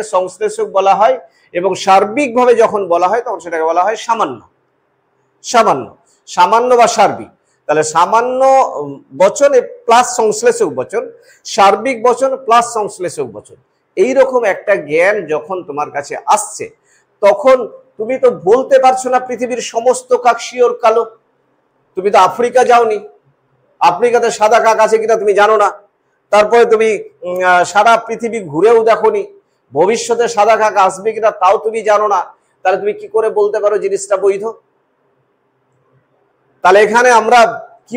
সেটাকে সংশ্লেষক বলা হয়, এবং সার্বিকভাবে যখন বলা হয় তখন সেটাকে বলা হয় সামান্য। সামান্য, সামান্য বা সার্বিক। তাহলে সামান্য বচন প্লাস সংশ্লেষক বচন, সার্বিক বচন প্লাস সংশ্লেষক বচন, এইরকম একটা জ্ঞান যখন তোমার কাছে আসছে, তখন তুমি তো বলতে পারছো না পৃথিবীর সমস্ত কাক শিওর কালো। তুমি তো আফ্রিকা যাওনি, আফ্রিকাতে সাদা কাক আছে কিনা তুমি জানো না। তারপরে তুমি সারা পৃথিবী ঘুরেও দেখোনি, ভবিষ্যতে সাদা কাক আসবে কিনা তাও তুমি জানো না। তাহলে তুমি কি করে বলতে পারো জিনিসটা বৈধ? তাহলে এখানে আমরা কি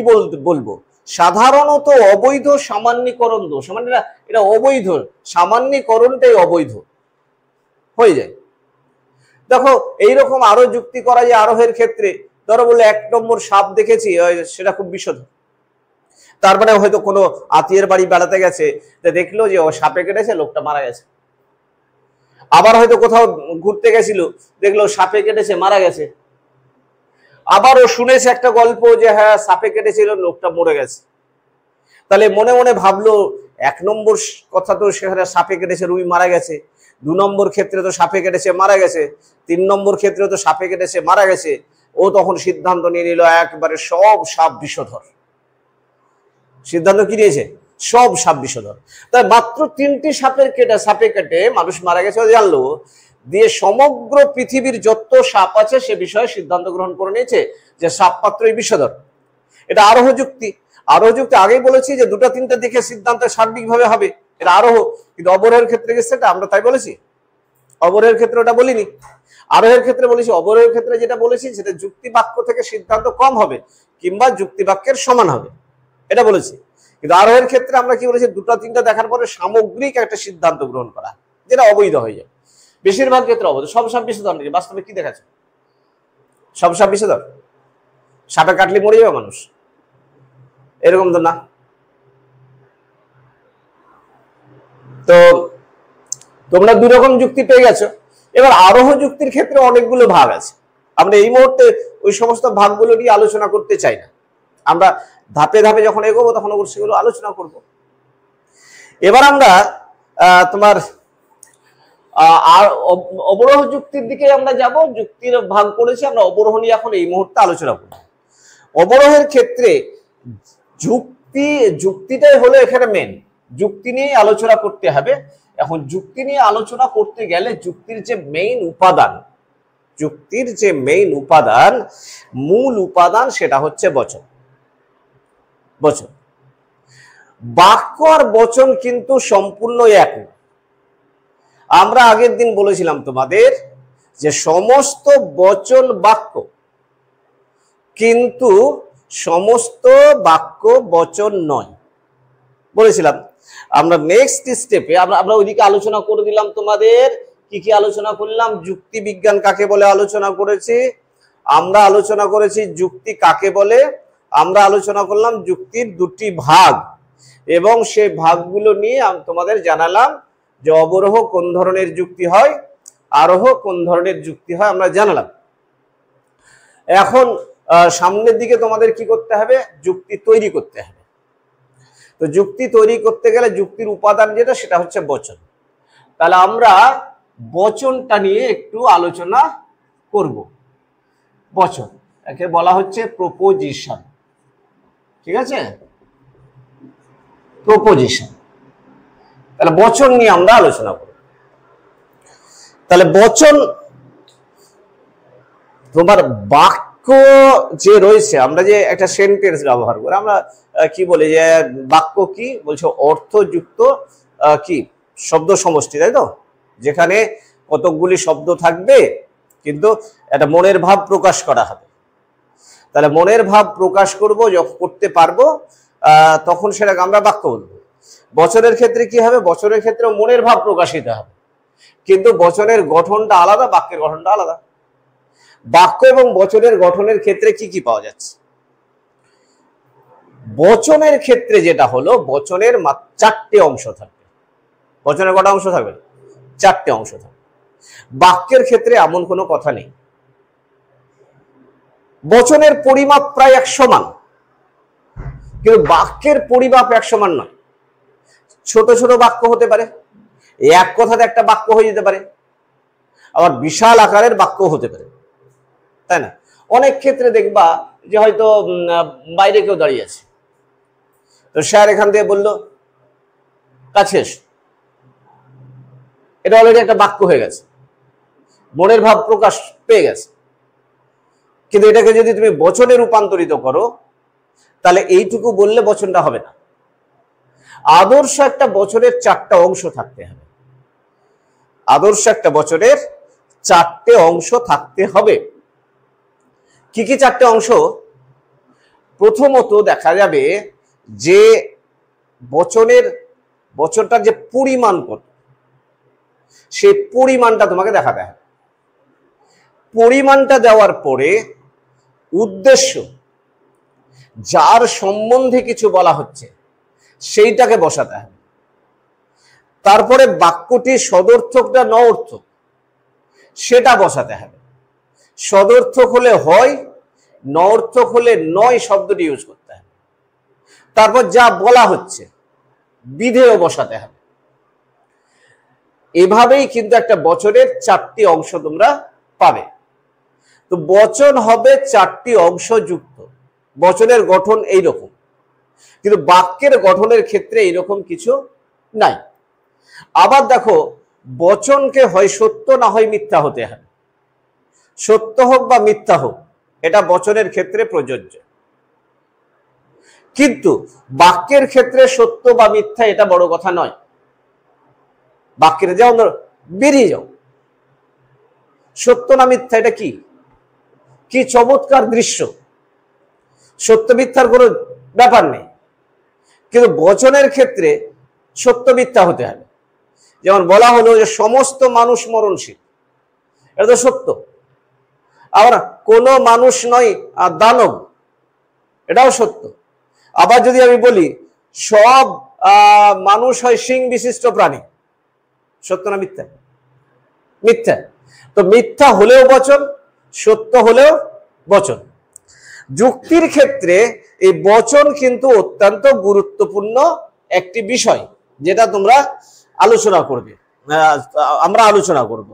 বলবো, সাধারণত অবৈধ সামান্যীকরণ দোষ, মানে এটা অবৈধ, সামান্যীকরণটাই অবৈধ হয়ে যায়। দেখো এইরকম আরো যুক্তি করা যায় আরোহের ক্ষেত্রে। ধরো বলে 1 নম্বর সাপ দেখেছি, সেটা খুব বিশদ, তার মানে হয়তো কোনো আত্মীয়ের বাড়ি বেড়াতে গেছে, দেখলো যে ও সাপে কেটেছে, লোকটা মারা গেছে। আবার হয়তো কোথাও ঘুরতে গেছিল, দেখলো সাপে কেটেছে, মারা গেছে। আবার ও শুনেছে একটা গল্প যে হ্যাঁ সাপে কেটেছিল, লোকটা মরে গেছে। তাহলে মনে মনে ভাবলো 1 নম্বর কথা তো সেখানে সাপে কেটেছে, রুই মারা গেছে, 2 নম্বর ক্ষেত্রে তো সাপে কেটেছে মারা গেছে, 3 নম্বর ক্ষেত্রে তো সাপে কেটেছে মারা গেছে। ও তখন সিদ্ধান্ত নিয়ে নিল একবারে সব সাপ বিষধর। সিদ্ধান্ত কি নিয়েছে? সব সাপ বিষধর। তাই মাত্র 3টি সাপে কেটে মানুষ মারা গেছে জানলো, দিয়ে সমগ্র পৃথিবীর যত সাপ আছে সে বিষয়ে সিদ্ধান্ত গ্রহণ করে নিয়েছে যে সাপ মাত্রই বিষধর। এটা আরোহ যুক্তি। আরোহ যুক্তি আগেই বলেছি যে 2-3টা দিকে সিদ্ধান্ত সার্বিকভাবে হবে, এটা আরোহ। কিন্তু অবরোহের ক্ষেত্রে গেছে এটা আমরা তাই বলেছি, অবরোহের ক্ষেত্রে ওটা বলিনি, আরোহের ক্ষেত্রে বলেছি। অবরোহের ক্ষেত্রে যেটা বলেছি সেটা যুক্তি বাক্য থেকে সিদ্ধান্ত কম হবে কিংবা যুক্তি বাক্যের সমান হবে, এটা বলেছি। কিন্তু আরোহের ক্ষেত্রে আমরা কি বলেছি, 2-3টা দেখার পরে সামগ্রিক একটা সিদ্ধান্ত গ্রহণ করা, যেটা অবৈধ হয়ে যায়। বেশিরভাগ ক্ষেত্রে অবৈধ। সব সাপ বিষধর নাকি? বাস্তবে কি দেখাচ্ছে? সব সাপ বিষধর? সাপে কাটলে মরে যাবে মানুষ? এরকম তো না। তো তোমরা 2 রকম যুক্তি পেয়ে গেছো। এবার আরোহ যুক্তির ক্ষেত্রে অনেকগুলো ভাগ আছে, আমরা এই মুহূর্তে ওই সমস্ত ভাগগুলো নিয়ে আলোচনা করতে চাই না। আমরা ধাপে ধাপে যখন এগোবো তখন অবশ্যই সেগুলো আলোচনা করব। এবার আমরা তোমার অবরোহ যুক্তির দিকে আমরা যাব। যুক্তির ভাগ করেছি আমরা, অবরোহ নিয়ে এখন এই মুহূর্তে আলোচনা করব। অবরোহের ক্ষেত্রে যুক্তিটাই হলো এখানে মেন, যুক্তি নিয়ে আলোচনা করতে হবে। এখন যুক্তি নিয়ে আলোচনা করতে গেলে যুক্তির যে মেইন উপাদান, মূল উপাদান, সেটা হচ্ছে বচন। বাক্য আর বচন কিন্তু সম্পূর্ণ এক। আমরা আগের দিন বলেছিলাম তোমাদের যে সমস্ত বচন বাক্য, কিন্তু সমস্ত বাক্য বচন নয় বলেছিলাম। আমরা নেক্সট স্টেপে আমরা ওইদিকে আলোচনা করে দিলাম তোমাদের। কি আলোচনা করলাম? যুক্তি বিজ্ঞান কাকে বলে আলোচনা করেছি আমরা, আলোচনা করেছি যুক্তি কাকে বলে, আমরা আলোচনা করলাম যুক্তির 2টি ভাগ, এবং সেই ভাগগুলো নিয়ে তোমাদের জানালাম যে অবরোহ কোন ধরনের যুক্তি হয়, আরোহ কোন ধরনের যুক্তি হয় আমরা জানালাম। এখন সামনের দিকে তোমাদের কি করতে হবে? যুক্তি তৈরি করতে হবে। তো যুক্তি তৈরি করতে গেলে যুক্তির উপাদান যেটা, সেটা হচ্ছে বচন। তাহলে আমরা বচনটা নিয়ে একটু আলোচনা করব। বচন একে বলা হচ্ছে প্রপোজিশন, ঠিক আছে? প্রপোজিশন। তাহলে বচন নিয়ে আমরা আলোচনা করব। তাহলে বচন, তোমার বাক্য যে রয়েছে, আমরা যে একটা সেন্টেন্স ব্যবহার করি, আমরা কি বলি যে বাক্য কি বলছে? অর্থযুক্ত কি শব্দ সমষ্টি, তাই তো? যেখানে কতকগুলি শব্দ থাকবে কিন্তু একটা মনের ভাব প্রকাশ করা হবে। তাহলে মনের ভাব প্রকাশ করতে পারবো, তখন সেটাকে আমরা বাক্য বলবো। বচনের ক্ষেত্রে কি হবে? বচনের ক্ষেত্রে মনের ভাব প্রকাশিত হবে, কিন্তু বচনের গঠনটা আলাদা, বাক্যের গঠনটা আলাদা। বাক্য এবং বচনের গঠনের ক্ষেত্রে কি পাওয়া যাচ্ছে? বচনের ক্ষেত্রে যেটা হলো, বচনের 4টে অংশ থাকবে। বচনের কটা অংশ থাকবে? 4টে অংশ থাকবে। বাক্যের ক্ষেত্রে এমন কোনো কথা নেই। বচনের পরিমাপ প্রায় 1 সমান, কিন্তু বাক্যের পরিমাপ 1 সমান নয়। ছোট ছোট বাক্য হতে পারে, এই এক কথাতে একটা বাক্য হয়ে যেতে পারে, আবার বিশাল আকারের বাক্য হতে পারে, তাই না? অনেক ক্ষেত্রে দেখবা যে হয়তো বাইরে কেউ দাঁড়িয়ে আছে, তো স্যার এখান থেকে বললো কাছে এসো, এটা অলরেডি একটা বাক্য হয়ে গেছে, মনের ভাব প্রকাশ পেয়ে গেছে। কিন্তু এটাকে যদি তুমি বচনে রূপান্তরিত করো তাহলে এইটুকু বললে বচনটা হবে না। আদর্শ একটা বচনের 4টা অংশ থাকতে হবে, আদর্শ একটা বচনের 4টে অংশ থাকতে হবে। কি কি 4টে অংশ? প্রথমত দেখা যাবে যে বচনটার যে পরিমাণ কত, সেই পরিমাণটা তোমাকে দেখাতে হবে। পরিমাণটা দেওয়ার পরে উদ্দেশ্য, যার সম্বন্ধে কিছু বলা হচ্ছে সেইটাকে বসাতে হবে। তারপরে বাক্যটি সদর্থকটা নঅর্থক সেটা বসাতে হবে। সদর্থক হলে হয়, নঅর্থক হলে নয় শব্দটি ইউজ করতে হবে। তারপর যা বলা হচ্ছে বিধেয় বসাতে হবে। এভাবেই কিন্তু একটা বচনের 4টি অংশ তোমরা পাবে। তো বচন হবে 4টি অংশ যুক্ত। বচনের গঠন এইরকম, কিন্তু বাক্যের গঠনের ক্ষেত্রে এইরকম কিছু নাই। আবার দেখো, বচনকে হয় সত্য না হয় মিথ্যা হতে হবে। সত্য হোক বা মিথ্যা হোক এটা বচনের ক্ষেত্রে প্রযোজ্য, কিন্তু বাক্যের ক্ষেত্রে সত্য বা মিথ্যা এটা বড় কথা নয়। বাক্যের যাও, বেরিয়ে যাও, সত্য না মিথ্যা এটা কি কি চমৎকার দৃশ্য, সত্য মিথ্যার কোনো ব্যাপার নেই। কিন্তু বচনের ক্ষেত্রে সত্য মিথ্যা হতে হবে। যেমন বলা হলো যে সমস্ত মানুষ মরণশীল, এটা তো সত্য। আবার কোনো মানুষ নয় দানব, এটাও সত্য। আবার যদি আমি বলি সব মানুষ হয় সিং বিশিষ্ট প্রাণী, সত্য না মিথ্যা? মিথ্যা। তো মিথ্যা হলেও বচন, সত্য হলেও বচন। যুক্তির ক্ষেত্রে এই বচন কিন্তু অত্যন্ত গুরুত্বপূর্ণ একটি বিষয়, যেটা তোমরা আলোচনা করবে, আমরা আলোচনা করব।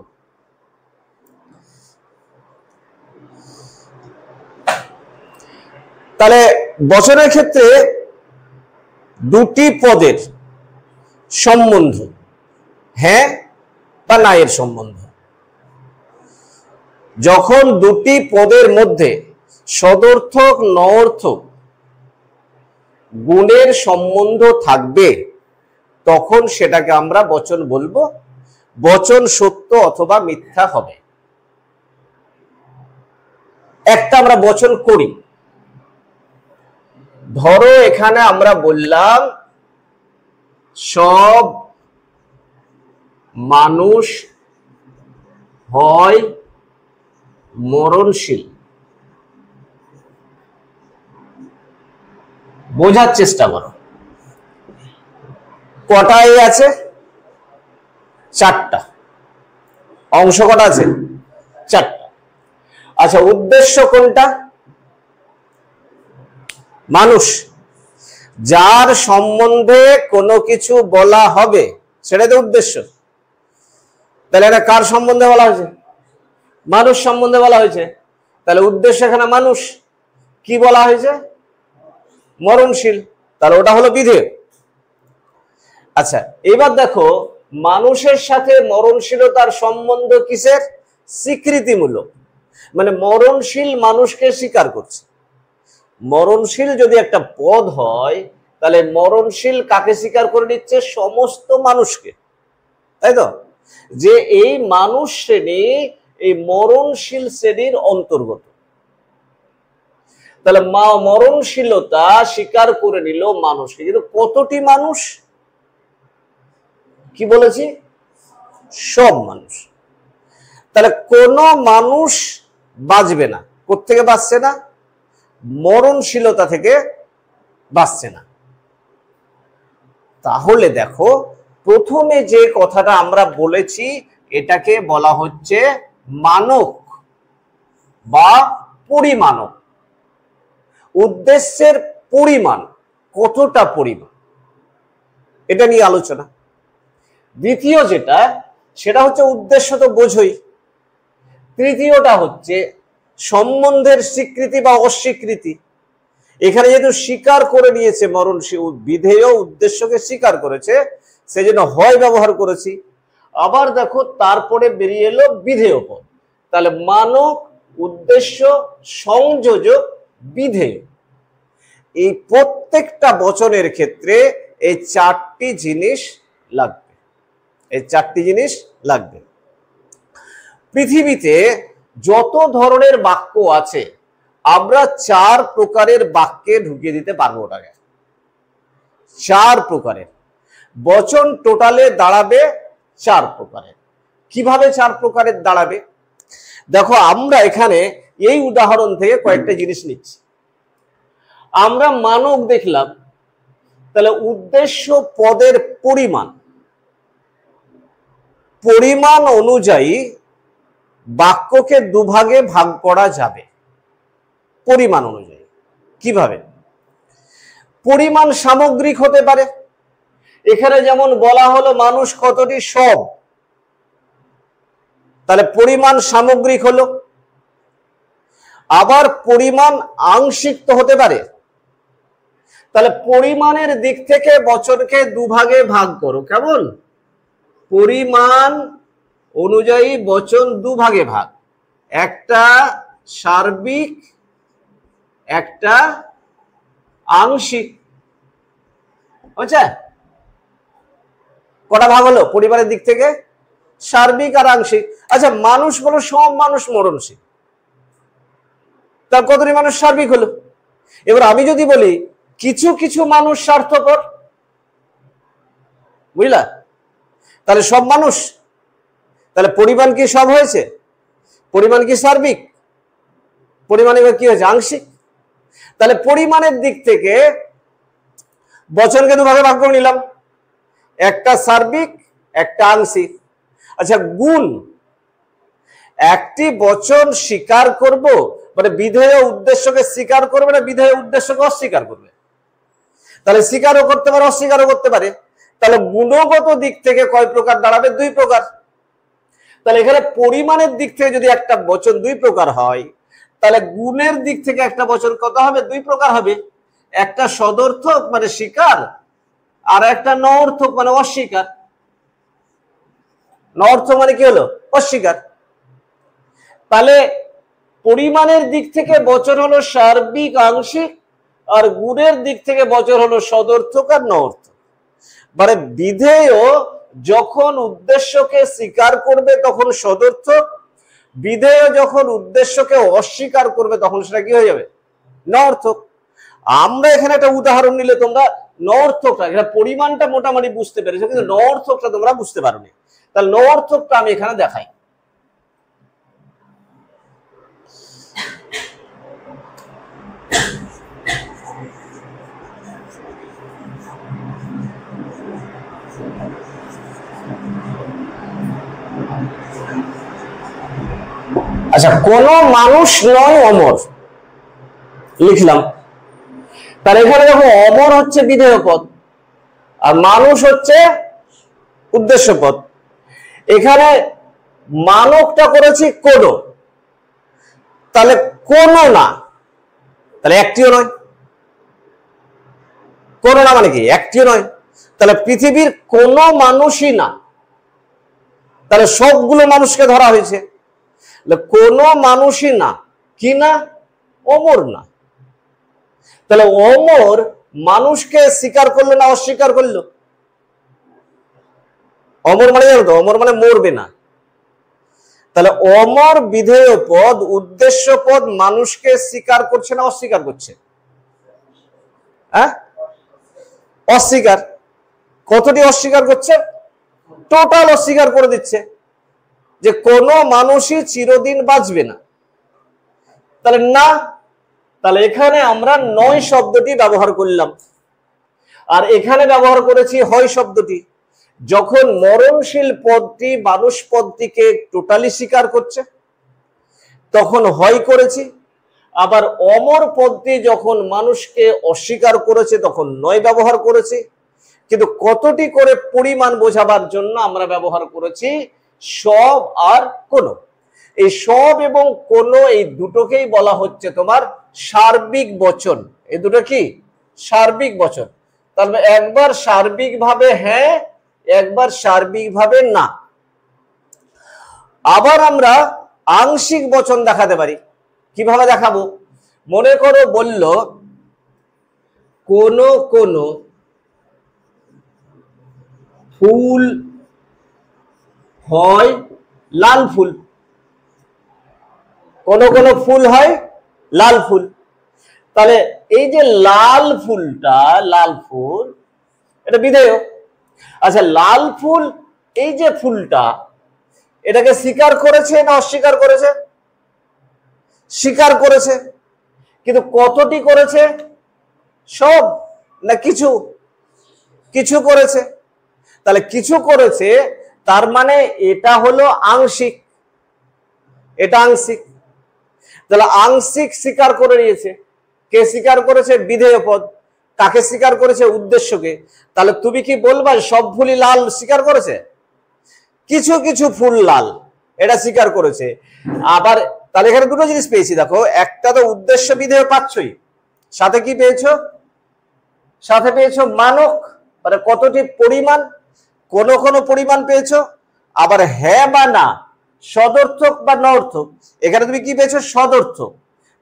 তাহলে বচনের ক্ষেত্রে দুটি পদের সম্বন্ধ, হ্যাঁ বা না এর সম্বন্ধ। যখন দুটি পদের মধ্যে সদর্থক নঅর্থক গুণের সম্বন্ধ থাকবে তখন সেটাকে আমরা বচন বলবো। বচন সত্য অথবা মিথ্যা হবে। একটা আমরা বচন করি, ধরো এখানে আমরা বললাম সব মানুষ হয় মরণশীল। বোঝার চেষ্টা করো, কটা এ আছে? 4টা। অংশ কটা আছে? 4টা। আচ্ছা, উদ্দেশ্য কোনটা? মানুষ, যার সম্বন্ধে কোনো কিছু বলা হবে সেটাই তো উদ্দেশ্য। তাহলে এটা কার সম্বন্ধে বলা হয়েছে? মানুষ সম্বন্ধে বলা হয়েছে। তাহলে উদ্দেশ্য এখানে মানুষ, কি বলা হয়েছে? মরণশীল। তাহলে ওটা হলো বিধেয়। আচ্ছা, এবার দেখো মানুষের সাথে মরণশীলতার সম্বন্ধ কিসের? স্বীকৃতিমূলক, মানে মরণশীল মানুষকে স্বীকার করছে। মরণশীল যদি একটা পদ হয় তাহলে মরণশীল কাকে স্বীকার করে নিচ্ছে? সমস্ত মানুষকে, তাই তো? যে এই মানুষ শ্রেণী এই মরণশীল শ্রেণীর অন্তর্গত। তাহলে মরণশীলতা স্বীকার করে নিল মানুষকে, কিন্তু কতটি মানুষ? কি বলেছি? সব মানুষ। তাহলে কোন মানুষ বাঁচবে না। কোত্থেকে বাঁচছে না? মরণশীলতা থেকে বাঁচছে না। তাহলে দেখো, প্রথমে যে কথাটা আমরা বলেছি এটাকে বলা হচ্ছে মানক বা পরিমাণক। উদ্দেশ্যের পরিমাণ, কতটা পরিমাণ, এটা নিয়ে আলোচনা। দ্বিতীয় যেটা, সেটা হচ্ছে উদ্দেশ্য তো বোঝই। তৃতীয়টা হচ্ছে সম্বন্ধের স্বীকৃতি বা অস্বীকৃতি। এখানে যেহেতু স্বীকার করে নিয়েছে মরণশীল, বিধেয় উদ্দেশ্যকে স্বীকার করেছে, সেজন্য হয় ব্যবহার করেছি। আবার দেখো তারপরে বেরিয়ে এলো বিধেয় পদ, তাহলে মানক, উদ্দেশ্য, সংযোজক, বিধেয়। এই প্রত্যেকটা বচনের ক্ষেত্রে এই চারটি জিনিস লাগবে, এই চারটি জিনিস লাগবে। পৃথিবীতে যত ধরনের বাক্য আছে আমরা 4 প্রকারের বাক্যে ঢুকিয়ে দিতে পারবো ওটাকে। 4 প্রকারের বচন টোটালে দাঁড়াবে 4 প্রকারের। কিভাবে 4 প্রকারের দাঁড়াবে? দেখো আমরা এখানে এই উদাহরণ থেকে কয়েকটা জিনিস নিচ্ছি। আমরা মানক দেখলাম, তাহলে উদ্দেশ্য পদের পরিমাণ অনুযায়ী বাক্যকে দুভাগে ভাগ করা যাবে। পরিমাণ অনুযায়ী কিভাবে? পরিমাণ সামগ্রিক হতে পারে। এখানে যেমন বলা হলো মানুষ কতটি, সব, তাহলে পরিমাণ সামগ্রিক হলো। আবার পরিমাণ আংশিক তো হতে পারে, তাহলে পরিমাণের দিক থেকে বচনকে দুভাগে ভাগ করো। কেমন? পরিমাণ অনুযায়ী বচন দুভাগে ভাগ, একটা সার্বিক, একটা আংশিক। বুঝছে? কটা ভাগ হলো পরিবারের দিক থেকে? সার্বিক আর আংশিক। আচ্ছা, মানুষ বলো সব মানুষ মরণশীল, তার কতটি মানুষ সার্বিক হলো। এবার আমি যদি বলি কিছু কিছু মানুষ স্বার্থপর, বুঝলা, তাহলে সব মানুষ, তাহলে পরিমাণ কি সব হয়েছে? পরিমাণ কি সার্বিক? পরিমাণ এবার কি হয়েছে? আংশিক। তাহলে পরিমাণের দিক থেকে বচনকে দুভাগে ভাগ করে নিলাম, একটা সার্বিক, একটা আংশিক। আচ্ছা, গুণ, একটি বচন স্বীকার করব, মানে বিধেয় উদ্দেশ্যকে স্বীকার করবে না বিধেয় উদ্দেশ্যকে অস্বীকার করবে? তাহলে স্বীকারও করতে পারে, অস্বীকারও করতে পারে। তাহলে গুণগত দিক থেকে কয় প্রকার দাঁড়াবে? 2 প্রকার। তাহলে এখানে পরিমাণের দিক থেকে যদি একটা বচন 2 প্রকার হয়, তাহলে গুণের দিক থেকে একটা বচন কত হবে? 2 প্রকার হবে। একটা সদর্থক মানে স্বীকার, আর একটা নঅর্থক মানে অস্বীকার। নঅর্থক মানে কি হলো? অস্বীকার। তাহলে পরিমাণের দিক থেকে বচন হলো সার্বিক, আংশিক, আর গুণের দিক থেকে বচন হলো সদর্থক আর নঅর্থক। মানে বিধেয় যখন উদ্দেশ্যকে স্বীকার করবে তখন সদর্থক, বিধেয় যখন উদ্দেশ্যকে অস্বীকার করবে তখন সেটা কি হয়ে যাবে? নঅর্থক। আমরা এখানে একটা উদাহরণ নিলে তোমরা নঅর্থকটা, এখানে পরিমাণটা মোটামুটি বুঝতে পেরেছো, কিন্তু নঅর্থকটা তোমরা বুঝতে পারোনি। তাহলে নঅর্থকটা আমি এখানে দেখাই। আচ্ছা, কোন মানুষ নয় অমর লিখলাম, তাহলে এখানে দেখো অমর হচ্ছে বিধেয় পদ আর মানুষ হচ্ছে উদ্দেশ্য পদ। এখানে মানকটা করেছি কোন, তাহলে কোন না, তাহলে একটিও নয়। কোন না মানে কি? একটিও নয়। তাহলে পৃথিবীর কোন মানুষই না, তাহলে সবগুলো মানুষকে ধরা হয়েছে। কোন মানুষই না, কি না? অমর না। তাহলে অমর মানুষকে স্বীকার করলো না অস্বীকার করলো? অমর মানে জানো তো, অমর মানে মরবে না। তাহলে অমর বিধেয় পদ, উদ্দেশ্য পদ মানুষকে স্বীকার করছে না অস্বীকার করছে? হ্যাঁ, অস্বীকার। কতটি অস্বীকার করছে? টোটাল অস্বীকার করে দিচ্ছে যে কোনো মানুষই চিরদিন বাঁচবে না। তাহলে না, তাহলে এখানে আমরা নয় শব্দটি ব্যবহার করলাম, আর এখানে ব্যবহার করেছি হয় শব্দটি। যখন মরণশীল পদটি মানুষ পদটিকে টোটালি স্বীকার করছে তখন হয় করেছি, আবার অমর পদটি যখন মানুষকে অস্বীকার করেছে তখন নয় ব্যবহার করেছি। কিন্তু কতটি করে পরিমাণ বোঝাবার জন্য আমরা ব্যবহার করেছি সব আর কোন। এই সব এবং কোন এই দুটোকেই বলা হচ্ছে তোমার সার্বিক বচন। এই দুটো কি সার্বিক বচন। তাহলে একবার সার্বিকভাবে হ্যাঁ, একবার সার্বিকভাবে না। আবার আমরা আংশিক বচন দেখাতে পারি। কিভাবে দেখাবো? মনে করো বলল কোন কোন ফুল হয় লাল ফুল, কোন কোন ফুল হয় লাল ফুল। তাহলে এই যে লাল ফুলটা, লাল ফুল এটা বিধেয়। আচ্ছা, লাল ফুল এই যে ফুলটা, এটাকে স্বীকার করেছে না অস্বীকার করেছে? স্বীকার করেছে। কিন্তু কতটি করেছে? সব না কিছু? কিছু করেছে। তাহলে কিছু করেছে, তার মানে এটা হলো আংশিক, এটা আংশিক। তাহলে আংশিক স্বীকার করে নিয়েছে। কে স্বীকার করেছে? বিধেয় পদ। কাকে স্বীকার করেছে? উদ্দেশ্যকে। তাহলে তুমি কি বলবা সব ফুলই লাল স্বীকার করেছে? কিছু কিছু ফুল লাল এটা স্বীকার করেছে। আবার তাহলে এখানে দুটো জিনিস পেয়েছি, দেখো, একটা তো উদ্দেশ্য বিধেয় পাচ্ছই, সাথে কি পেয়েছো? সাথে পেয়েছো মানক, মানে কতটি পরিমাণ, কোন কোন পরিমাণ পেয়েছো। আবার হ্যাঁ বা না, সদর্থক বা নর্থক, এখানে তুমি কি পেয়েছো? সদর্থক।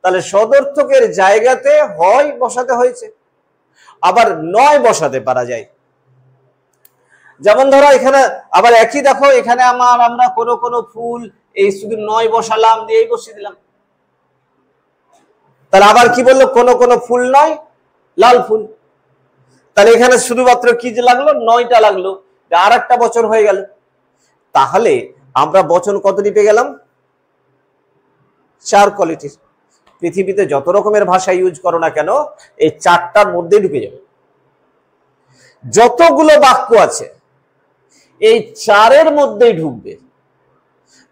তাহলে সদর্থকের জায়গাতে হয় বসাতে হয়েছে, আবার নয় বসাতে পারা যায়। যেমন ধরো এখানে আবার একই, দেখো এখানে আমরা কোন কোন ফুল, এই শুধু নয় বসালাম, দিয়ে বসিয়ে দিলাম। তাহলে আবার কি বললো? কোন কোন ফুল নয় লাল ফুল। তাহলে এখানে শুধুমাত্র কি যে লাগলো? নয়টা লাগলো, আর একটা বচন হয়ে গেল। তাহলে আমরা বচন কতটি পেয়ে গেলাম? 4 কোয়ালিটির। পৃথিবীতে যত রকমের ভাষা ইউজ করো না কেন, এই 4টার মধ্যে ঢুকে যাবে। যতগুলো বাক্য আছে এই 4-এর মধ্যেই ঢুকবে।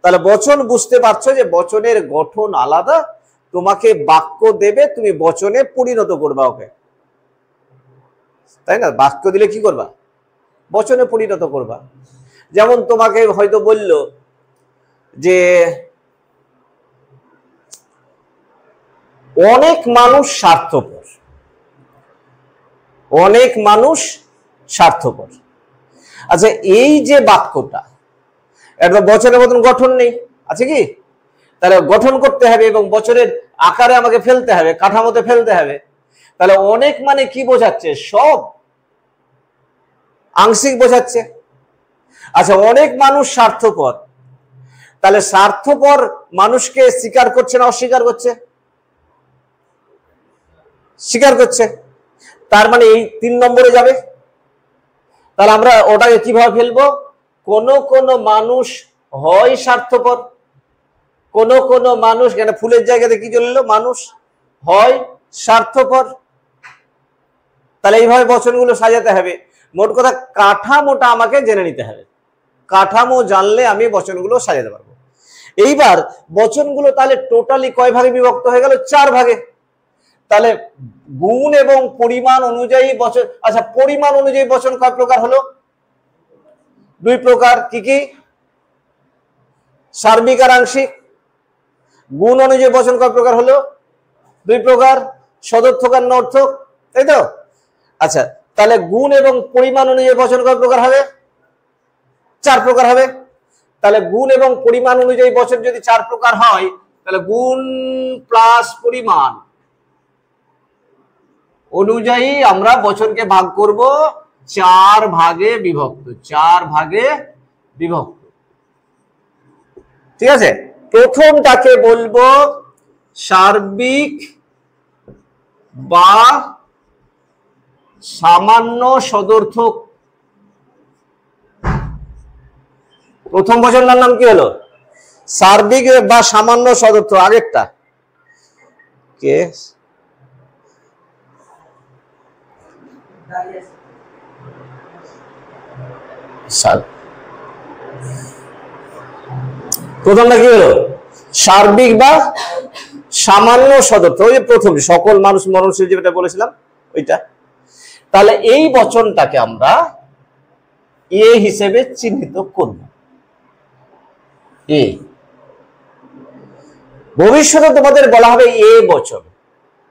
তাহলে বচন বুঝতে পারছো যে বচনের গঠন আলাদা। তোমাকে বাক্য দেবে, তুমি বচনে পরিণত করবা ওকে, তাই না? বাক্য দিলে কি করবা? বচনে পরিণত করবা। যেমন তোমাকে হয়তো বলল যে অনেক মানুষ স্বার্থপর, অনেক মানুষ স্বার্থপর। আচ্ছা, এই যে বাক্যটা, এটা বচনের মতন গঠন নেই, আছে কি? তাহলে গঠন করতে হবে এবং বচনের আকারে আমাকে ফেলতে হবে, কাঠামোতে ফেলতে হবে। তাহলে অনেক মানে কি বোঝাচ্ছে? সব। আংশিক বোঝাচ্ছে। আচ্ছা, অনেক মানুষ স্বার্থপর, তাহলে স্বার্থপর মানুষকে স্বীকার করছে না অস্বীকার করছে? স্বীকার করছে। তার মানে এই 3 নম্বরে যাবে। তাহলে আমরা ওটাকে কিভাবে ফেলবো? কোন কোন মানুষ হয় স্বার্থপর, কোন কোন মানুষ, কেন ফুলের জায়গাতে কি চলে এলো? মানুষ হয় স্বার্থপর। তাহলে এইভাবে বচনগুলো সাজাতে হবে। মোট কথা কাঠামোটা আমাকে জেনে নিতে হবে। কাঠামো জানলে আমি বচনগুলো সাজাতে পারবো। এইবার বচনগুলো তাহলে টোটালি কয় ভাগে বিভক্ত হয়ে গেল? 4 ভাগে। তাহলে গুণ এবং পরিমাণ অনুযায়ী বচন, আচ্ছা পরিমাণ অনুযায়ী বচন কয় প্রকার হলো? 2 প্রকার। কি কি? সার্বিক আর আংশিক। গুণ অনুযায়ী বচন কয় প্রকার হলো? 2 প্রকার, সদর্থক আর নর্থক, তাই তো? আচ্ছা, তাহলে গুণ এবং পরিমাণ অনুযায়ী বচন কয় প্রকার হবে? 4 প্রকার হবে। তাহলে গুণ এবং পরিমাণ অনুযায়ী বচন যদি 4 প্রকার হয়, তাহলে গুণ প্লাস পরিমাণ অনুযায়ী আমরা বচনকে ভাগ করব 4 ভাগে বিভক্ত। 4 ভাগে বিভক্ত, ঠিক আছে? প্রথমটাকে বলবো সার্বিক বা সামান্য সদর্থক। প্রথম বচনটার নাম কি হলো? সার্বিক বা সামান্য সদর্থক। আগেরটা কে? প্রথমটা কি হলো? সার্বিক বা সামান্য সদর্থক। ওই যে প্রথম সকল মানুষ, মানুষের যেটা বলেছিলাম ওইটা। তাহলে এই বচনটাকে আমরা এ হিসেবে চিহ্নিত করব। এ ভবিষ্যতে তোমাদের বলা হবে এ বচন,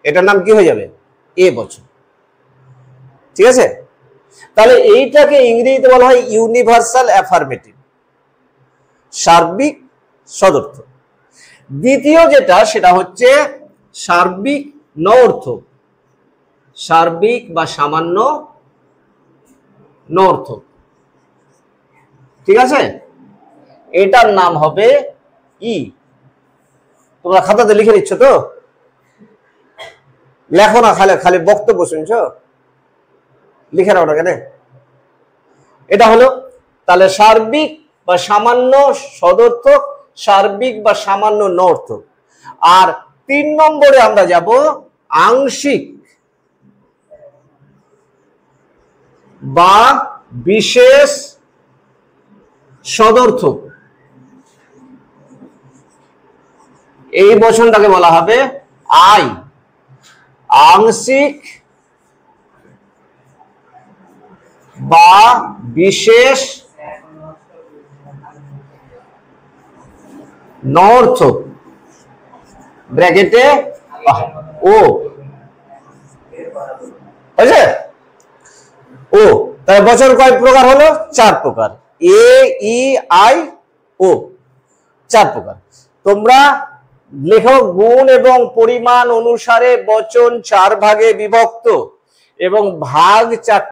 এটার নাম কি হয়ে যাবে? এ বচন। ঠিক আছে, তাহলে এইটাকে ইংরেজিতে বলা হয় ইউনিভার্সাল অ্যাফার্মেটিভ, সার্বিক সদর্থ। দ্বিতীয় যেটা সেটা হচ্ছে সার্বিক নঅর্থক, সার্বিক বা সামান্য নঅর্থক। ঠিক আছে, এটার নাম হবে ই। তোমরা খাতাতে লিখে নিচ্ছ তো? লেখো না, খালি খালি বক্তব্য শুনছো, লিখে নাও না কেন? এটা হলো তাহলে সার্বিক বা সামান্য সদর্থক, সার্বিক বা সামান্য নঅর্থক। আর 3 নম্বরে আমরা যাব আংশিক বা বিশেষ সদর্থক। এই বচনটাকে বলা হবে আই, আংশিক বা বিশেষ নঅর্থক, ব্র্যাকেটে ও। বুঝলে? ও তাহলে বচন কয় প্রকার হলো? 4 প্রকার। এ, ই, আই, ও, 4 প্রকার। তোমরা লেখো গুণ এবং পরিমাণ অনুসারে বচন 4 ভাগে বিভক্ত এবং ভাগ 4।